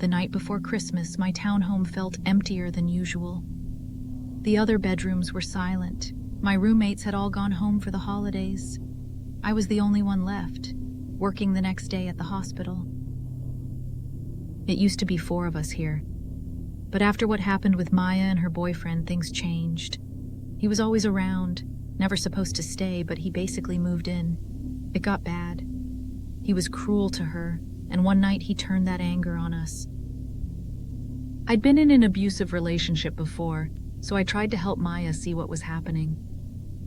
The night before Christmas, my townhome felt emptier than usual. The other bedrooms were silent. My roommates had all gone home for the holidays. I was the only one left, working the next day at the hospital. It used to be 4 of us here, but after what happened with Maya and her boyfriend, things changed. He was always around, never supposed to stay, but he basically moved in. It got bad. He was cruel to her, and one night he turned that anger on us. I'd been in an abusive relationship before, so I tried to help Maya see what was happening.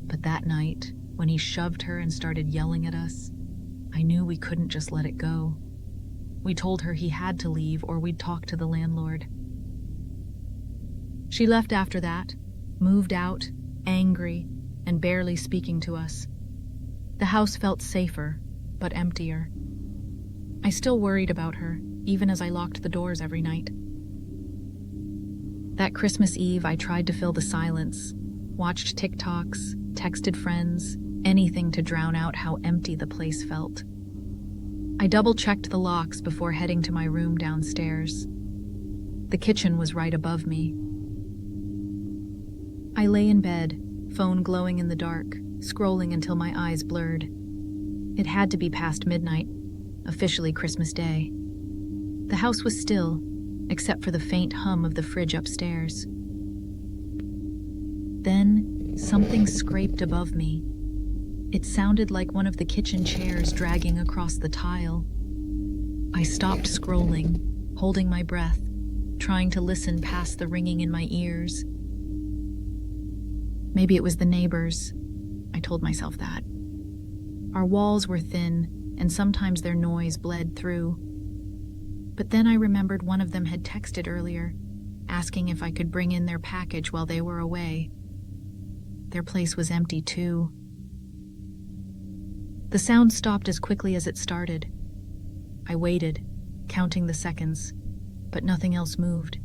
But that night, when he shoved her and started yelling at us, I knew we couldn't just let it go. We told her he had to leave or we'd talk to the landlord. She left after that, moved out, angry, and barely speaking to us. The house felt safer, but emptier. I still worried about her, even as I locked the doors every night. That Christmas Eve, I tried to fill the silence, watched TikToks, texted friends, anything to drown out how empty the place felt. I double-checked the locks before heading to my room downstairs. The kitchen was right above me. I lay in bed, phone glowing in the dark, scrolling until my eyes blurred. It had to be past midnight, officially Christmas Day. The house was still, except for the faint hum of the fridge upstairs. Then, something scraped above me. It sounded like one of the kitchen chairs dragging across the tile. I stopped scrolling, holding my breath, trying to listen past the ringing in my ears. Maybe it was the neighbors. I told myself that. Our walls were thin, and sometimes their noise bled through. But then I remembered one of them had texted earlier, asking if I could bring in their package while they were away. Their place was empty too. The sound stopped as quickly as it started. I waited, counting the seconds, but nothing else moved.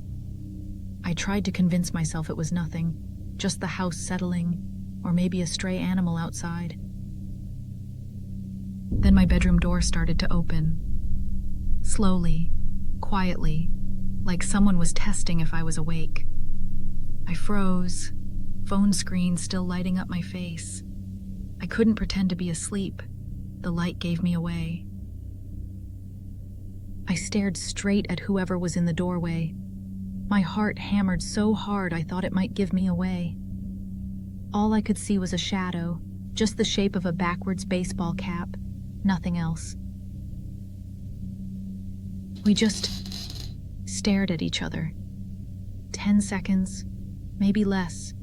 I tried to convince myself it was nothing, just the house settling, or maybe a stray animal outside. Then my bedroom door started to open. Slowly, quietly, like someone was testing if I was awake. I froze, phone screen still lighting up my face. I couldn't pretend to be asleep. The light gave me away. I stared straight at whoever was in the doorway. My heart hammered so hard I thought it might give me away. All I could see was a shadow, just the shape of a backwards baseball cap, nothing else. We just stared at each other. 10 seconds, maybe less,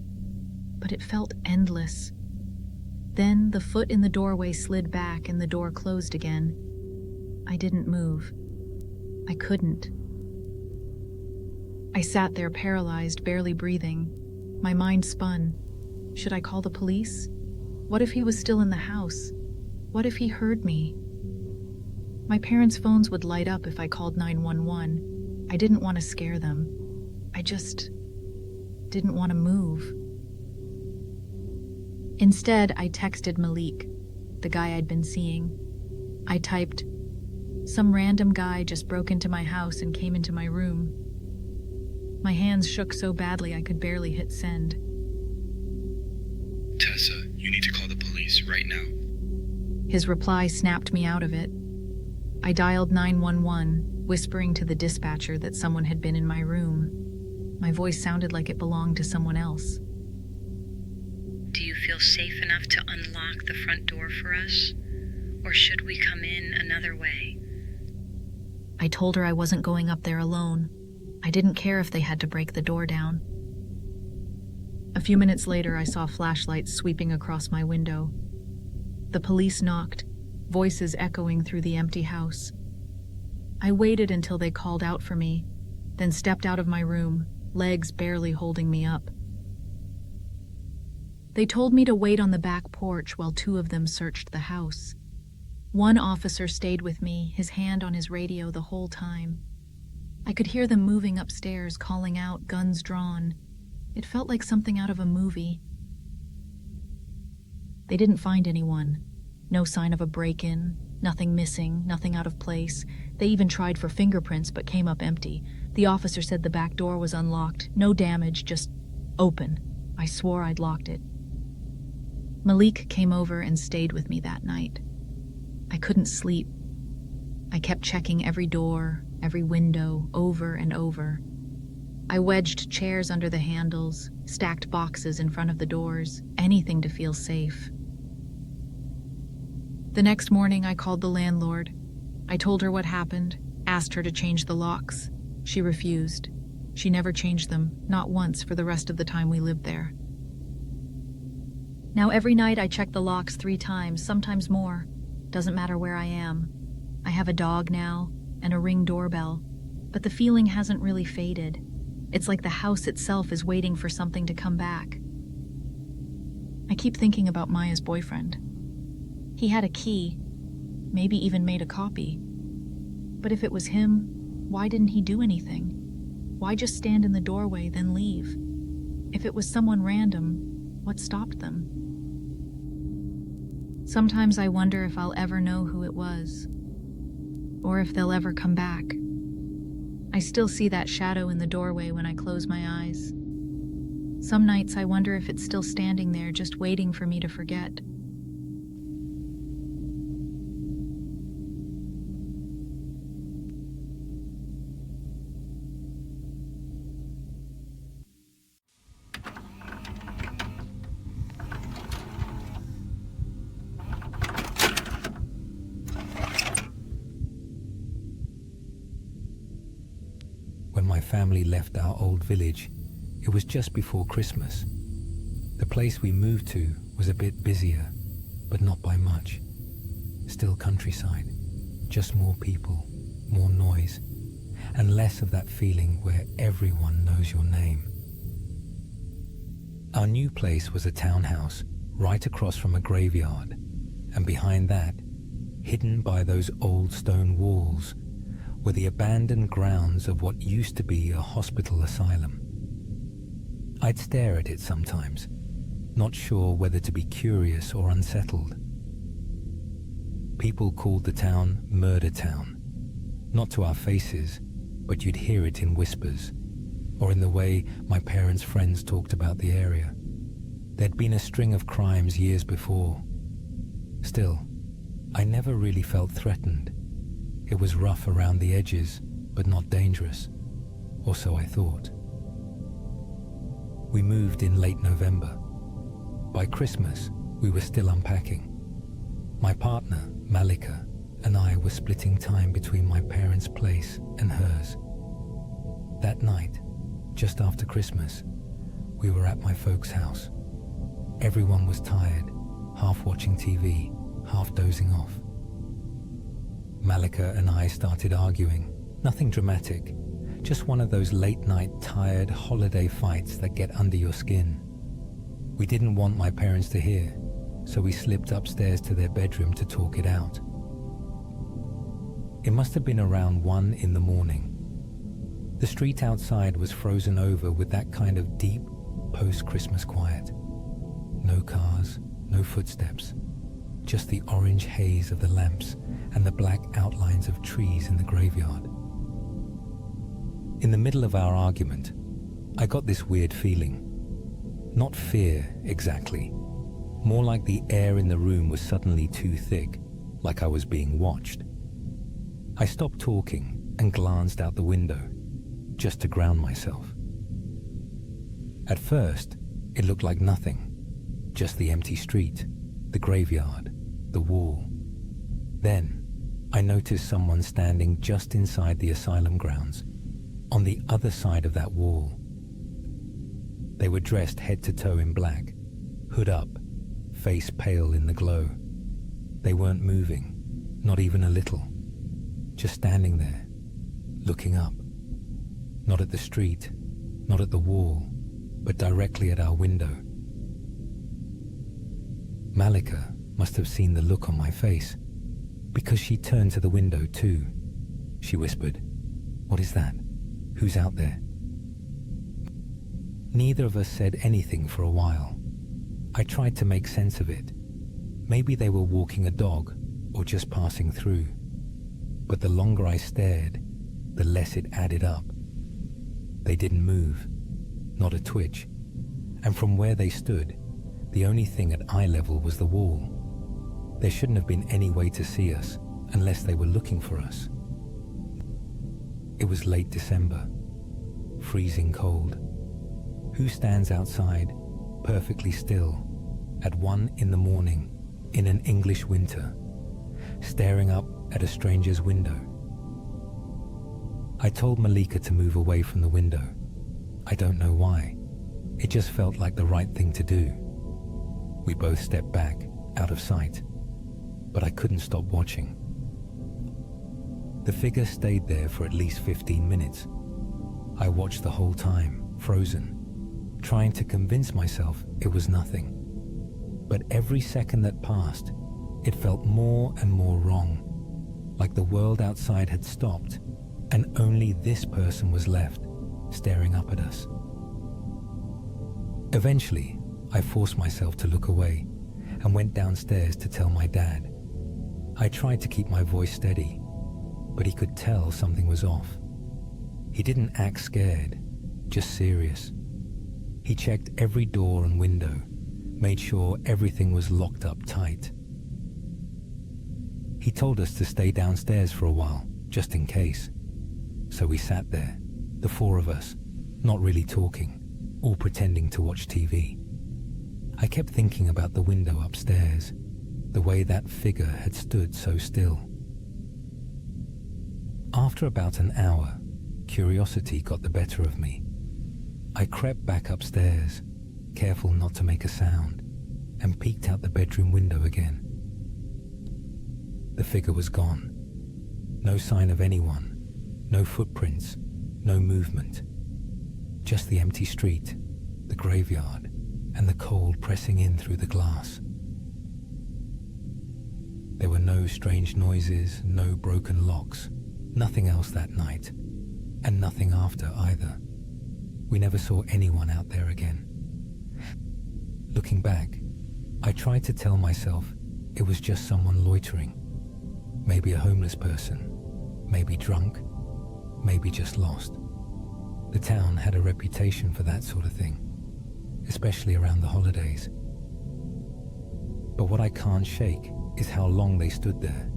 but it felt endless. Then the foot in the doorway slid back and the door closed again. I didn't move. I couldn't. I sat there paralyzed, barely breathing. My mind spun. Should I call the police? What if he was still in the house? What if he heard me? My parents' phones would light up if I called 911. I didn't want to scare them. I just didn't want to move. Instead, I texted Malik, the guy I'd been seeing. I typed, "Some random guy just broke into my house and came into my room." My hands shook so badly I could barely hit send. Tessa, you need to call the police right now. His reply snapped me out of it. I dialed 911, whispering to the dispatcher that someone had been in my room. My voice sounded like it belonged to someone else. Do you feel safe enough to unlock the front door for us? Or should we come in another way? I told her I wasn't going up there alone. I didn't care if they had to break the door down. A few minutes later, I saw flashlights sweeping across my window. The police knocked, voices echoing through the empty house. I waited until they called out for me, then stepped out of my room, legs barely holding me up. They told me to wait on the back porch while 2 of them searched the house. One officer stayed with me, his hand on his radio the whole time. I could hear them moving upstairs, calling out, guns drawn. It felt like something out of a movie. They didn't find anyone. No sign of a break-in, Nothing missing, nothing out of place. They even tried for fingerprints but came up empty. The officer said the back door was unlocked. No damage, just open. I swore I'd locked it. Malik came over and stayed with me that night. I couldn't sleep. I kept checking every door, every window, over and over. I wedged chairs under the handles, stacked boxes in front of the doors, anything to feel safe. The next morning, I called the landlord. I told her what happened, asked her to change the locks. She refused. She never changed them, not once for the rest of the time we lived there. Now every night I check the locks 3 times, sometimes more. Doesn't matter where I am. I have a dog now and a Ring doorbell, but the feeling hasn't really faded. It's like the house itself is waiting for something to come back. I keep thinking about Maya's boyfriend. He had a key, maybe even made a copy. But if it was him, why didn't he do anything? Why just stand in the doorway, then leave? If it was someone random, what stopped them? Sometimes I wonder if I'll ever know who it was, or if they'll ever come back. I still see that shadow in the doorway when I close my eyes. Some nights I wonder if it's still standing there, just waiting for me to forget. When my family left our old village, it was just before Christmas. The place we moved to was a bit busier, but not by much. Still countryside, just more people, more noise, and less of that feeling where everyone knows your name. Our new place was a townhouse right across from a graveyard, and behind that, hidden by those old stone walls, were the abandoned grounds of what used to be a hospital asylum. I'd stare at it sometimes, not sure whether to be curious or unsettled. People called the town Murder Town, not to our faces, but you'd hear it in whispers, or in the way my parents' friends talked about the area. There'd been a string of crimes years before. Still, I never really felt threatened. It was rough around the edges, but not dangerous, or so I thought. We moved in late November. By Christmas, we were still unpacking. My partner, Malika, and I were splitting time between my parents' place and hers. That night, just after Christmas, we were at my folks' house. Everyone was tired, half watching TV, half dozing off. Malika and I started arguing. Nothing dramatic, just one of those late-night tired holiday fights that get under your skin. We didn't want my parents to hear, so we slipped upstairs to their bedroom to talk it out. It must have been around 1 in the morning. The street outside was frozen over with that kind of deep post-Christmas quiet. No cars, no footsteps, just the orange haze of the lamps and the black outlines of trees in the graveyard. In the middle of our argument, I got this weird feeling. Not fear, exactly. More like the air in the room was suddenly too thick, like I was being watched. I stopped talking and glanced out the window, just to ground myself. At first, it looked like nothing. Just the empty street, the graveyard, the wall. Then, I noticed someone standing just inside the asylum grounds, on the other side of that wall. They were dressed head to toe in black, hood up, face pale in the glow. They weren't moving, not even a little, just standing there, looking up. Not at the street, not at the wall, but directly at our window. Malika must have seen the look on my face, because she turned to the window too. She whispered, "What is that? Who's out there?" Neither of us said anything for a while. I tried to make sense of it. Maybe they were walking a dog, or just passing through. But the longer I stared, the less it added up. They didn't move, not a twitch, and from where they stood, the only thing at eye level was the wall. There shouldn't have been any way to see us unless they were looking for us. It was late December, freezing cold. Who stands outside, perfectly still, at 1 a.m. in an English winter, staring up at a stranger's window? I told Malika to move away from the window. I don't know why. It just felt like the right thing to do. We both stepped back, out of sight, but I couldn't stop watching. The figure stayed there for at least 15 minutes. I watched the whole time, frozen, trying to convince myself it was nothing. But every second that passed, it felt more and more wrong, like the world outside had stopped and only this person was left, staring up at us. Eventually, I forced myself to look away and went downstairs to tell my dad. I tried to keep my voice steady, but he could tell something was off. He didn't act scared, just serious. He checked every door and window, made sure everything was locked up tight. He told us to stay downstairs for a while, just in case. So we sat there, the four of us, not really talking, all pretending to watch TV. I kept thinking about the window upstairs, the way that figure had stood so still. After about an hour, curiosity got the better of me. I crept back upstairs, careful not to make a sound, and peeked out the bedroom window again. The figure was gone. No sign of anyone, no footprints, no movement. Just the empty street, the graveyard, and the cold pressing in through the glass. There were no strange noises, no broken locks, nothing else that night, and nothing after either. We never saw anyone out there again. Looking back, I tried to tell myself it was just someone loitering. Maybe a homeless person, maybe drunk, maybe just lost. The town had a reputation for that sort of thing, especially around the holidays. But what I can't shake is how long they stood there,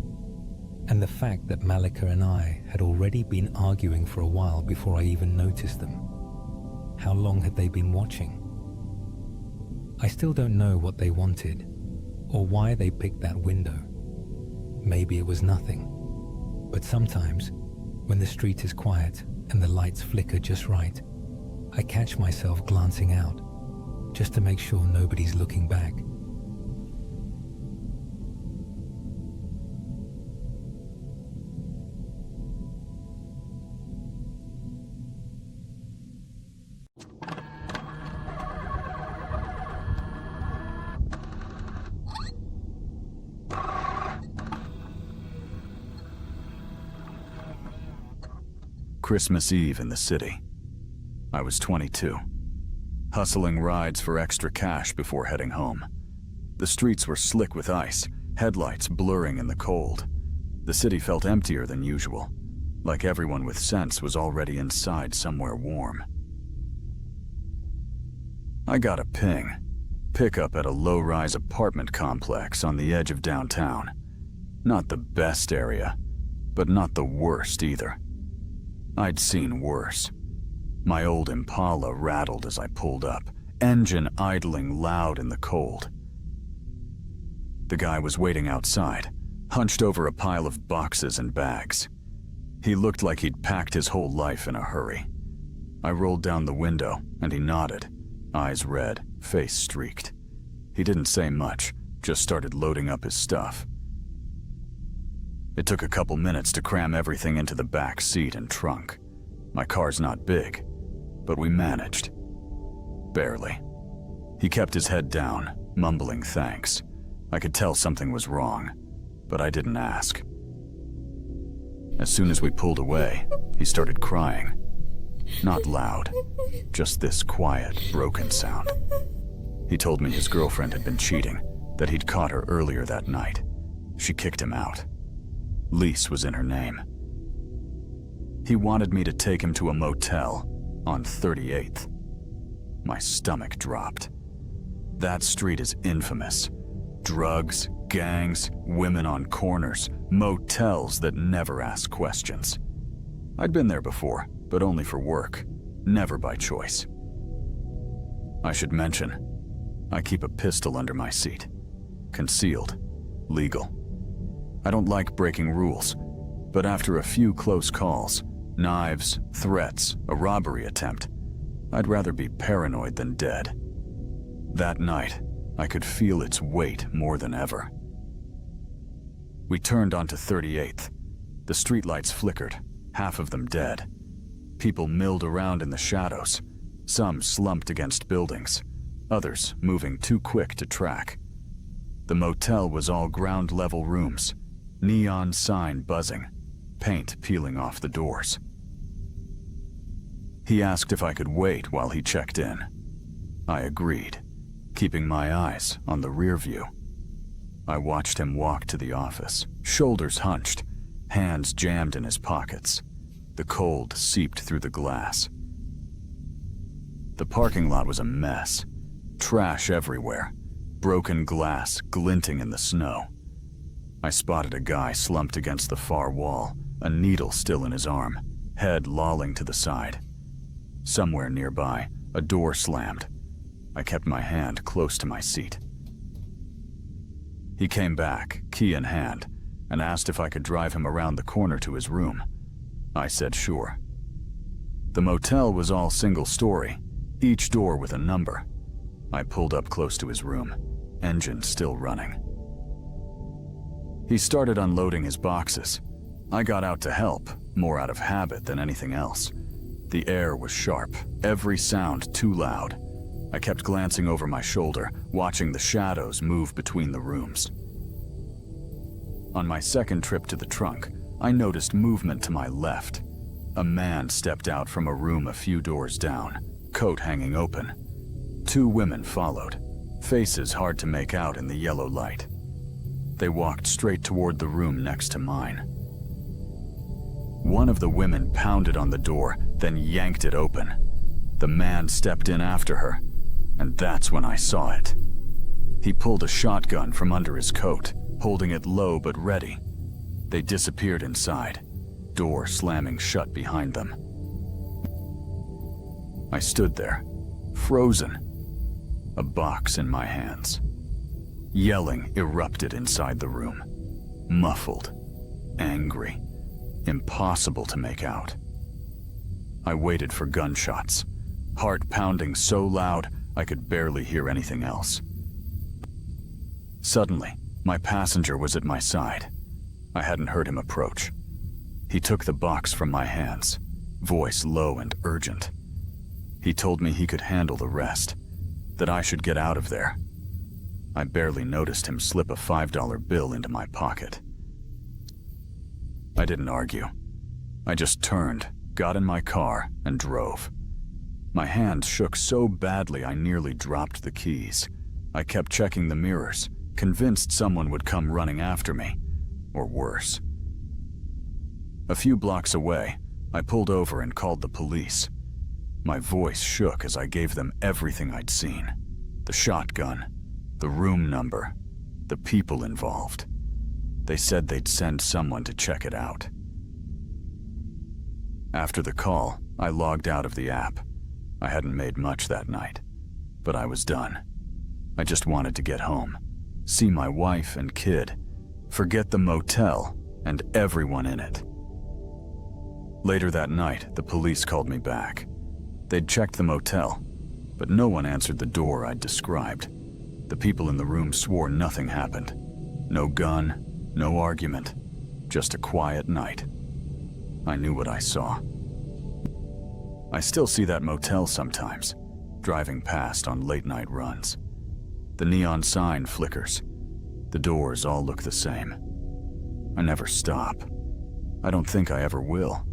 and the fact that Malika and I had already been arguing for a while before I even noticed them. How long had they been watching? I still don't know what they wanted, or why they picked that window. Maybe it was nothing, but sometimes, when the street is quiet and the lights flicker just right, I catch myself glancing out, just to make sure nobody's looking back. Christmas Eve in the city. I was 22, hustling rides for extra cash before heading home. The streets were slick with ice, headlights blurring in the cold. The city felt emptier than usual, like everyone with sense was already inside somewhere warm. I got a pickup at a low-rise apartment complex on the edge of downtown. Not the best area, but not the worst either. I'd seen worse. My old Impala rattled as I pulled up, engine idling loud in the cold. The guy was waiting outside, hunched over a pile of boxes and bags. He looked like he'd packed his whole life in a hurry. I rolled down the window, and he nodded, eyes red, face streaked. He didn't say much, just started loading up his stuff. It took a couple minutes to cram everything into the back seat and trunk. My car's not big, but we managed. Barely. He kept his head down, mumbling thanks. I could tell something was wrong, but I didn't ask. As soon as we pulled away, he started crying. Not loud, just this quiet, broken sound. He told me his girlfriend had been cheating, that he'd caught her earlier that night. She kicked him out. Lise was in her name. He wanted me to take him to a motel on 38th. My stomach dropped. That street is infamous. Drugs, gangs, women on corners, motels that never ask questions. I'd been there before, but only for work, never by choice. I should mention, I keep a pistol under my seat. Concealed. Legal. I don't like breaking rules, but after a few close calls, knives, threats, a robbery attempt, I'd rather be paranoid than dead. That night, I could feel its weight more than ever. We turned onto 38th. The streetlights flickered, half of them dead. People milled around in the shadows, some slumped against buildings, others moving too quick to track. The motel was all ground-level rooms, neon sign buzzing, paint peeling off the doors. He asked if I could wait while he checked in. I agreed, keeping my eyes on the rear view. I watched him walk to the office, shoulders hunched, hands jammed in his pockets. The cold seeped through the glass. The parking lot was a mess. Trash everywhere, broken glass glinting in the snow. I spotted a guy slumped against the far wall, a needle still in his arm, head lolling to the side. Somewhere nearby, a door slammed. I kept my hand close to my seat. He came back, key in hand, and asked if I could drive him around the corner to his room. I said sure. The motel was all single-story, each door with a number. I pulled up close to his room, engine still running. He started unloading his boxes. I got out to help, more out of habit than anything else. The air was sharp, every sound too loud. I kept glancing over my shoulder, watching the shadows move between the rooms. On my second trip to the trunk, I noticed movement to my left. A man stepped out from a room a few doors down, coat hanging open. Two women followed, faces hard to make out in the yellow light. They walked straight toward the room next to mine. One of the women pounded on the door, then yanked it open. The man stepped in after her, and that's when I saw it. He pulled a shotgun from under his coat, holding it low but ready. They disappeared inside, door slamming shut behind them. I stood there, frozen, a box in my hands. Yelling erupted inside the room, muffled, angry, impossible to make out. I waited for gunshots, heart pounding so loud I could barely hear anything else. Suddenly, my passenger was at my side. I hadn't heard him approach. He took the box from my hands, voice low and urgent. He told me he could handle the rest, that I should get out of there. I barely noticed him slip a $5 bill into my pocket. I didn't argue. I just turned, got in my car, and drove. My hand shook so badly I nearly dropped the keys. I kept checking the mirrors, convinced someone would come running after me, or worse. A few blocks away, I pulled over and called the police. My voice shook as I gave them everything I'd seen. The shotgun, the room number, the people involved. They said they'd send someone to check it out. After the call, I logged out of the app. I hadn't made much that night, but I was done. I just wanted to get home, see my wife and kid, forget the motel and everyone in it. Later that night, the police called me back. They'd checked the motel, but no one answered the door I'd described. The people in the room swore nothing happened. No gun, no argument, just a quiet night. I knew what I saw. I still see that motel sometimes, driving past on late-night runs. The neon sign flickers. The doors all look the same. I never stop. I don't think I ever will.